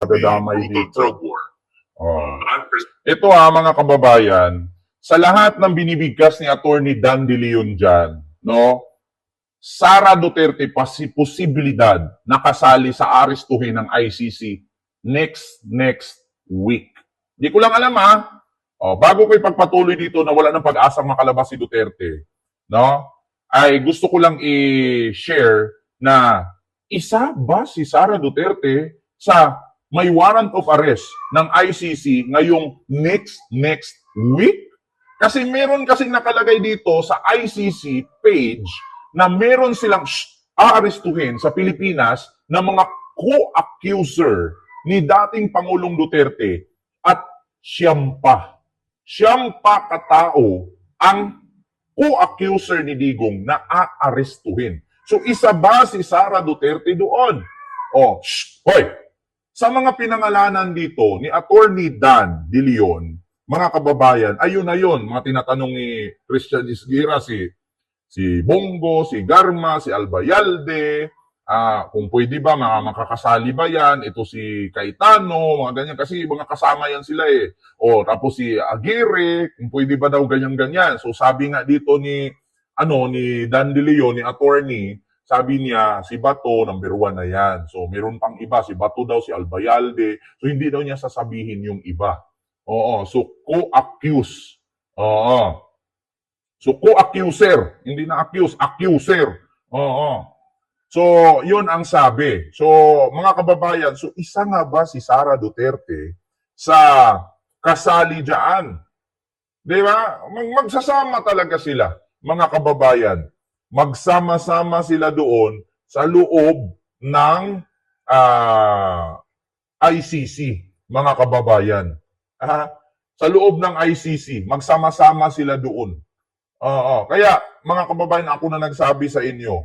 Dadamay dito. Ito mga kababayan, sa lahat ng binibigkas ni Attorney Dan De Leon dyan, no, Sara Duterte posibilidad na kasali sa arestuhin ng ICC next week. Di ko lang alam bago ko ipagpatuloy dito na wala ng pag-asang makalabas si Duterte, no, ay gusto ko lang i-share na isa ba si Sara Duterte sa may warrant of arrest ng ICC ngayong next week? Kasi meron kasing nakalagay dito sa ICC page na meron silang aarestuhin sa Pilipinas na mga co-accuser ni dating Pangulong Duterte at siyam pa katao ang co-accuser ni Digong na aarestuhin. So isa ba si Sara Duterte doon? Hoy! Sa mga pinangalanan dito ni Attorney Dan De Leon, mga kababayan, ayun na yun, mga tinatanong ni Christian Isgira, si Bongo, si Garma, si Albayalde, kung pwede ba, mga makakasali ba yan, ito si Cayetano, mga ganyan, kasi mga kasama yan sila tapos si Aguirre, kung pwede ba daw ganyan-ganyan. So sabi nga dito ni Dan De Leon, ni Attorney, sabi niya, si Bato, number 1 na yan. So, meron pang iba. Si Bato daw, si Albayalde. So, hindi daw niya sasabihin yung iba. So, co-accuse. So, co-accuser. Hindi na accuse, accuser. So, yun ang sabi. So, mga kababayan, so isa nga ba si Sara Duterte sa kasali dyan? Di ba? Magsasama talaga sila, mga kababayan. Magsama-sama sila doon sa loob ng ICC, mga kababayan. Sa loob ng ICC, magsama-sama sila doon. Kaya, mga kababayan, ako na nagsabi sa inyo,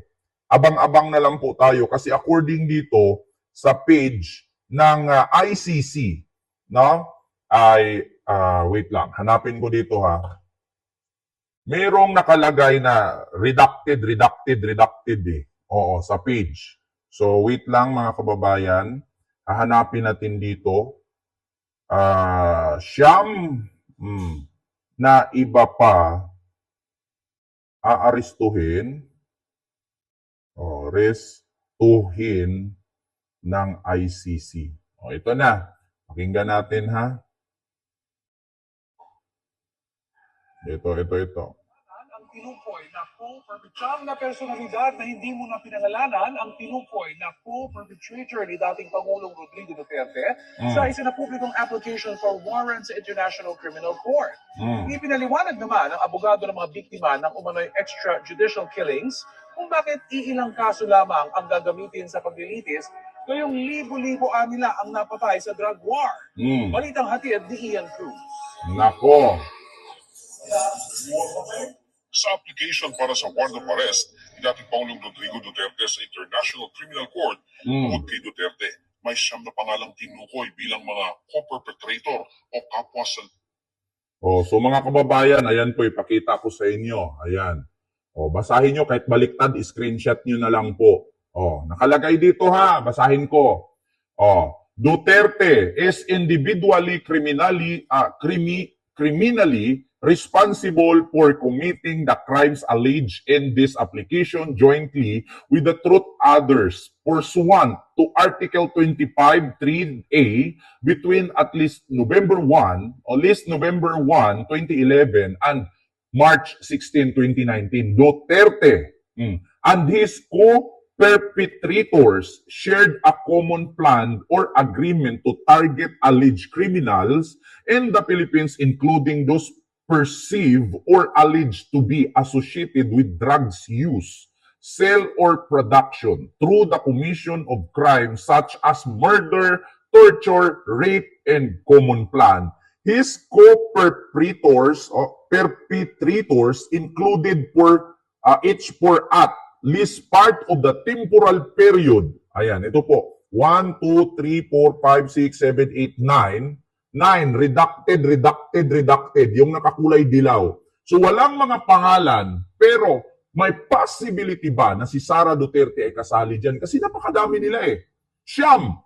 abang-abang na lang po tayo kasi according dito sa page ng ICC, no? Wait lang, hanapin ko dito merong nakalagay na redacted sa page. So, wait lang mga kababayan. Hahanapin natin dito. Siyam na iba pa aarestuhin restuhin ng ICC. Ito na. Pakinggan natin Ito. Ang tinukoy na co-perpetrator na personalidad na hindi mo na pinangalanan ang tinukoy na co-perpetrator ni dating Pangulong Rodrigo Duterte sa isa na publikong application for warrant sa International Criminal Court. Ipinaliwanag naman ang abogado ng mga biktima ng umano'y extrajudicial killings kung bakit iilang kaso lamang ang gagamitin sa paglilitis ngayong libo-libo nila ang napatay sa drug war. Balitang hatid ni Ian Cruz. Nako. Sa application para sa warrant of arrest ni dating Pangulong Rodrigo Duterte sa International Criminal Court tungkol kay Duterte, may siyam na pangalang tinukoy bilang mga co-perpetrator o kapwa sa... So mga kababayan, ayan po, ipakita ko sa inyo. Ayan. Basahin nyo, kahit baliktad, screenshot nyo na lang po. Nakalagay dito basahin ko. Duterte is individually criminally responsible for committing the crimes alleged in this application jointly with the truth others pursuant to Article 25(3)(a) between at least November 1, 2011 and March 16, 2019. Duterte and his co-perpetrators shared a common plan or agreement to target alleged criminals in the Philippines, including those perceived or alleged to be associated with drugs use, sale, or production through the commission of crimes such as murder, torture, rape, and common plan. His co-perpetrators included each for at least part of the temporal period. Ayan, ito po. 1, 2, 3, 4, 5, 6, 7, 8, 9. 9, redacted, yung nakakulay dilaw. So walang mga pangalan, pero may possibility ba na si Sara Duterte ay kasali dyan? Kasi napakadami nila Siyam.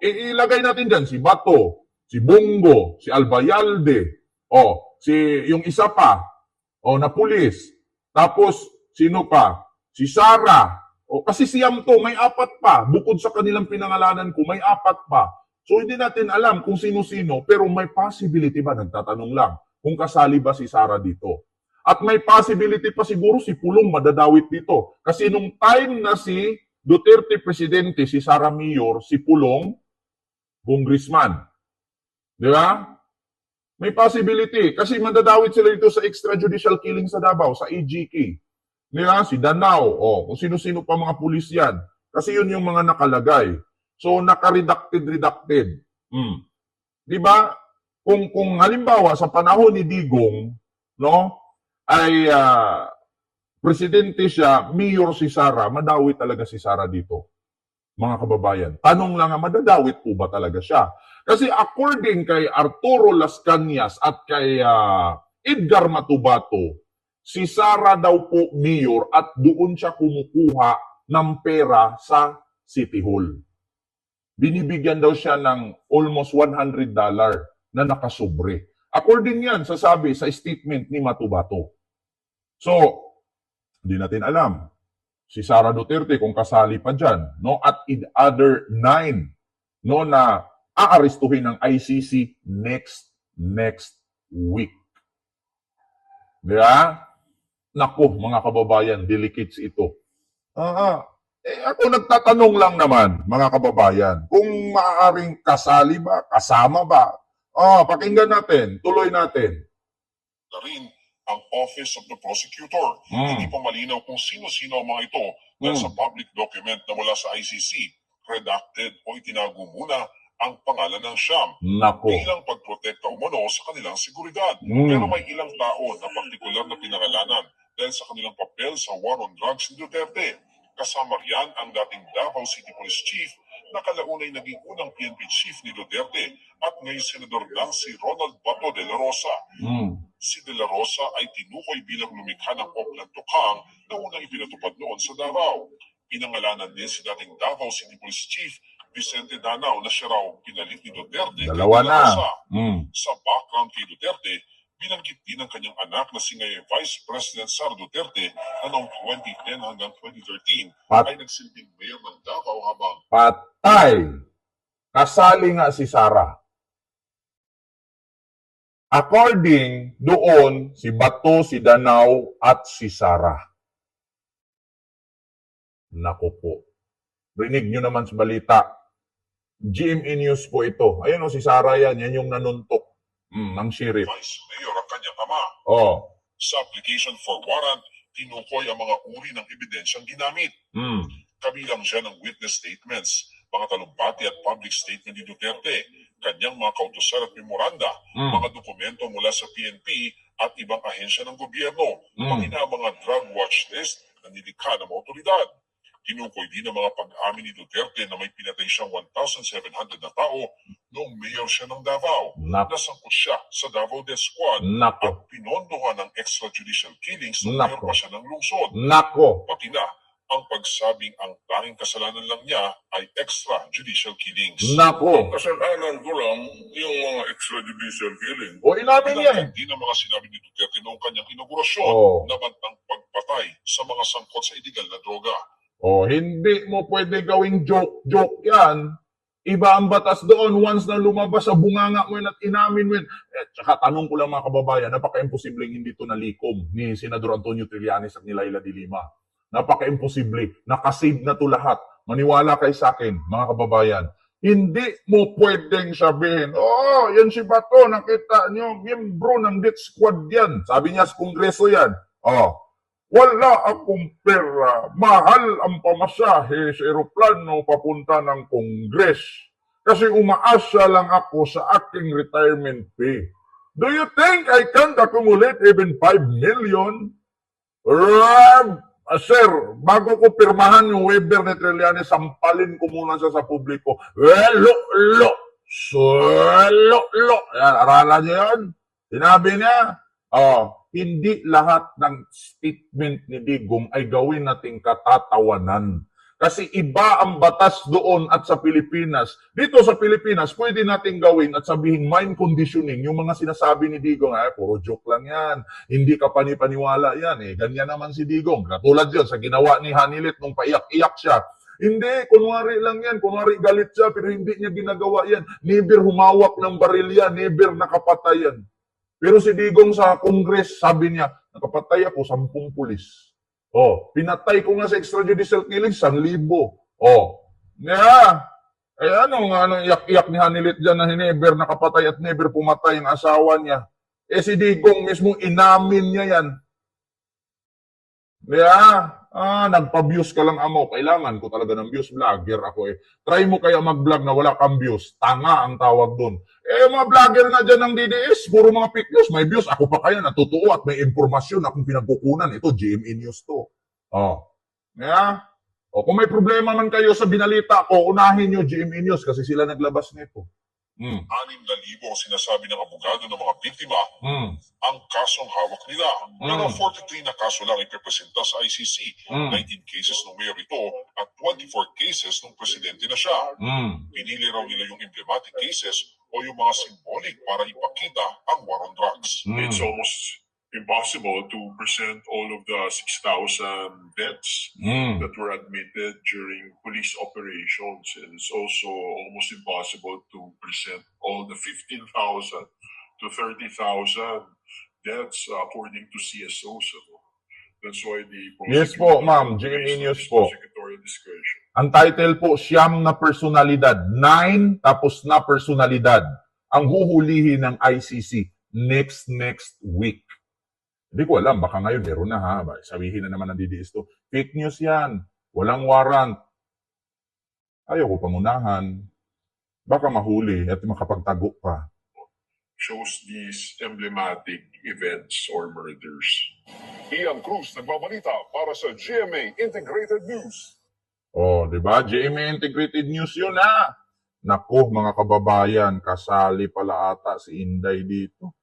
Ilagay natin dyan si Bato, si Bongo, si Albayalde, yung isa pa, na pulis. Tapos, sino pa? Si Sara. Kasi si Yamto, may 4 pa. Bukod sa kanilang pinangalanan ko, may 4 pa. So, hindi natin alam kung sino-sino, pero may possibility ba, nagtatanong lang, kung kasali ba si Sara dito. At may possibility pa siguro si Pulong madadawit dito. Kasi nung time na si Duterte presidente, si Sara mayor, si Pulong, congressman. Di ba? May possibility. Kasi madadawit sila dito sa extrajudicial killing sa Davao, sa AGK. Di ba? Si Danao, kung sino-sino pa mga pulis yan. Kasi yun yung mga nakalagay. So, naka-redacted. Di ba? Kung halimbawa, sa panahon ni Digong, no, ay presidente siya, mayor si Sara, madawit talaga si Sara dito. Mga kababayan, tanong lang madadawit po ba talaga siya? Kasi according kay Arturo Las Cañas at kay Edgar Matubato, si Sara daw po mayor at doon siya kumukuha ng pera sa City Hall. Binibigyan daw siya ng almost $100 na nakasobre. According yan, sasabi sa statement ni Matubato. So, hindi natin alam si Sara Duterte kung kasali pa dyan, no? At other 9, no, na aarestuhin ng ICC next week. Diba? Naku, mga kababayan, delicates ito. Ako nagtatanong lang naman, mga kababayan, kung maaaring kasali ba, kasama ba? Pakinggan natin, tuloy natin. Na rin ang Office of the Prosecutor. Hindi pa malinaw kung sino-sino ang mga ito dahil sa public document na mula sa ICC, redacted o itinago muna ang pangalan ng Siyam bilang pagprotekta umano sa kanilang seguridad. Pero may ilang tao na partikular na pinangalanan dahil sa kanilang papel sa war on drugs ni Duterte. Kasama riyan ang dating Davao City Police Chief na kalaunay naging unang PNP Chief ni Duterte at ngayon Senador na si Ronald Bato de la Rosa. Si de la Rosa ay tinukoy bilang lumikha ng Oplan Tukhang na unang ipinatupad noon sa Davao. Pinangalanan din si dating Davao City Police Chief Vicente Danao na siya raw pinalit ni Duterte kay de Dalawa la Rosa. na. Sa background kay Duterte, binanggit din ng kanyang anak na si ngayon Vice President Sara Duterte na noong 2010 hanggang 2013 ay nagsilbing mayor ng Davao habang Patay. Kasali nga si Sara. According doon, si Bato, si Danao, at si Sara. Naku po. Rinig nyo naman sa balita. GMA News po ito. Ayun si Sara yan. Yan yung nanuntok ng sheriff. Vice Mayor ang kanyang ama. Sa application for warrant, tinukoy ang mga uri ng ebidensyang ginamit. Kabilang siya ng witness statements, mga talumpati at public statement ni Duterte, kanyang mga kautusan at memoranda, mga dokumento mula sa PNP at ibang ahensya ng gobyerno, pangina mga drug watch list na nilikha ng mga otoridad. Tinukoy din ang mga pag-amin ni Duterte na may pinatay siyang 1,700 na tao noong mayor siya ng Davao. Nasangkot siya sa Davao Death Squad at pinondohan ng extrajudicial killings noong mayor pa siya ng lungsod. Pati na ang pagsabing ang tanging kasalanan lang niya ay extrajudicial killings. Ang kasalanan ko lang yung mga extrajudicial killing. Inamin niya eh. Hindi na mga sinabi ni Duterte noong kanyang inaugurasyon na bantang pagpatay sa mga sangkot sa illegal na droga. Hindi mo pwede gawing joke yan. Iba ang batas doon once na lumabas sa bunganga mo yun at inamin mo yun. Tsaka tanong ko lang mga kababayan, napaka-imposibleng hindi ito nalikom ni Senador Antonio Trillanes at ni Laila de Lima. Napaka-imposible. Nakasave na to lahat. Maniwala kay sa akin, mga kababayan. Hindi mo pwedeng sabihin, yan si Bato, nakita nyo, miyembro ng death squad yan. Sabi niya sa kongreso yan. Wala akong pera. Mahal ang pamasahe sa eroplano papunta ng Kongres. Kasi umaasa lang ako sa aking retirement pay. Do you think I can't accumulate even 5 million? Sir, bago ko pirmahan yung waiver ni Trillanes, sampalin ko muna siya sa publiko. Lo. Yan, aralan niyo yun? Sinabi niya, hindi lahat ng statement ni Digong ay gawin nating katatawanan. Kasi iba ang batas doon at sa Pilipinas. Dito sa Pilipinas, pwede nating gawin at sabihin mind conditioning. Yung mga sinasabi ni Digong, puro joke lang yan. Hindi ka panipaniwala yan. Ganyan naman si Digong. Katulad yun sa ginawa ni Hanilit nung paiyak-iyak siya. Hindi, kunwari lang yan. Kunwari galit siya, pero hindi niya ginagawa yan. Never humawak ng baril yan. Never nakapatay yan. Pero si Digong sa Congress, sabi niya, nakapatay ako 10 pulis. Pinatay ko nga sa extrajudicial killing, 1,000. Anong iyak-iyak ni Hanilit dyan na never nakapatay at never pumatay ang asawa niya. Si Digong mismo, inamin niya yan. Nagpa-views ka lang amo. Kailangan ko talaga ng views. Vlogger ako Try mo kaya mag-vlog na wala kang views. Tanga ang tawag doon. Mga vlogger na dyan ng DDS, puro mga fake news. May views. Ako pa kaya natutuo at may impormasyon akong pinagkukunan. Ito, GMA News to. Kung may problema man kayo sa binalita ko, unahin nyo GMA News kasi sila naglabas nito. 6,000 ang sinasabi ng abogado ng mga biktima ang kasong hawak nila. Pero 43 na kaso lang ipipresenta sa ICC. 19 cases nung mayor ito at 24 cases nung presidente na siya. Pinili raw nila yung emblematic cases o yung mga symbolic para ipakita ang war on drugs. It's almost impossible to present all of the 6,000 deaths that were admitted during police operations. And it's also almost impossible to present all the 15,000 to 30,000 deaths according to CSOs. That's why the Yes po, ma'am. GMA News po. prosecutorial discretion. Ang title po, Siyam na Personalidad. 9 tapos na personalidad. Ang huhulihin ng ICC next week. Hindi ko alam, baka ngayon meron na ha. Sabihin na naman ng DDS to. Fake news yan. Walang warrant. Ayaw ko pangunahan. Baka mahuli at makapagtago pa. Shows these emblematic events or murders. Ian Cruz nagbabalita para sa GMA Integrated News. Di ba? GMA Integrated News yun ha. Naku, mga kababayan, kasali pala ata si Inday dito.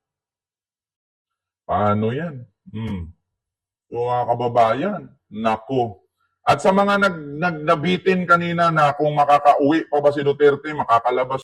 Paano yan? So, mga kababayan, naku. At sa mga nabitin kanina na kung makakauwi pa ba si Duterte, makakalabas